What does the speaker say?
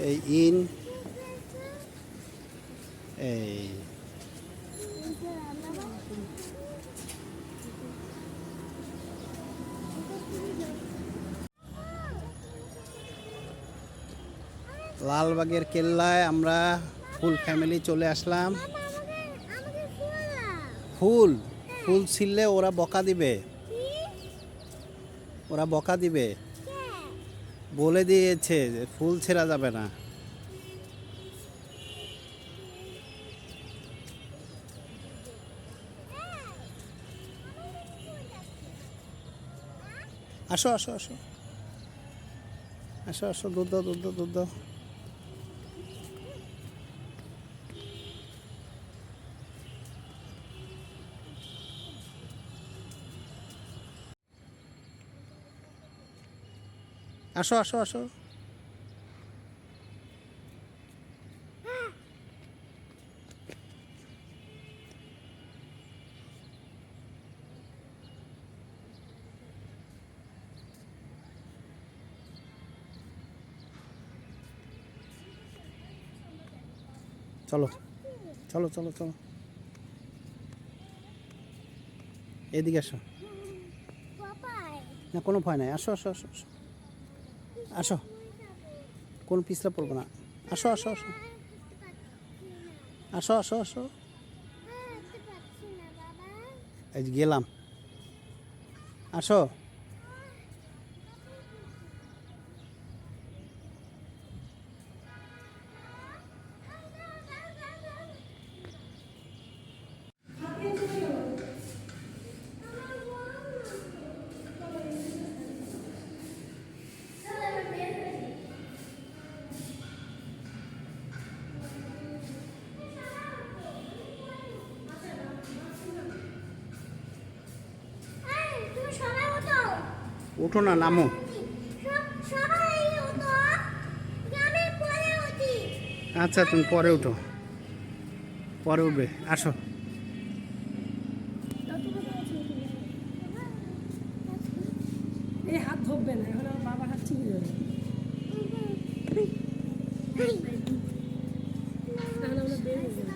এই ইন এই লালবাগের কেল্লায় আমরা ফুল ফ্যামিলি চলে আসলাম। ফুল ফুল ছিললে ওরা বকা দিবে, ওরা বকা দিবে, বলে দিয়েছে যে ফুল ছেঁড়া যাবে না। আসো আসো আসো আসো আসো, দুধ দাও দুধ দাও দুধ দাও। আসো আসো আসো। চলো চলো চলো চলো, এদিকে আসো। না কোনো ভয় নাই, আসো আসো আসো আসো আসো, কোনো পিছলা পড়বো না। আসো আসো আসো আসো আসো আসো। এই যে গেলাম, আসো। ওঠো না, নামো। আচ্ছা তুমি পরে উঠো, পরে উঠবে, আসো। এই হাত ধরবে না, এখন আমার বাবার হাত চিনে যাবে। এখন আমরা বের হবো।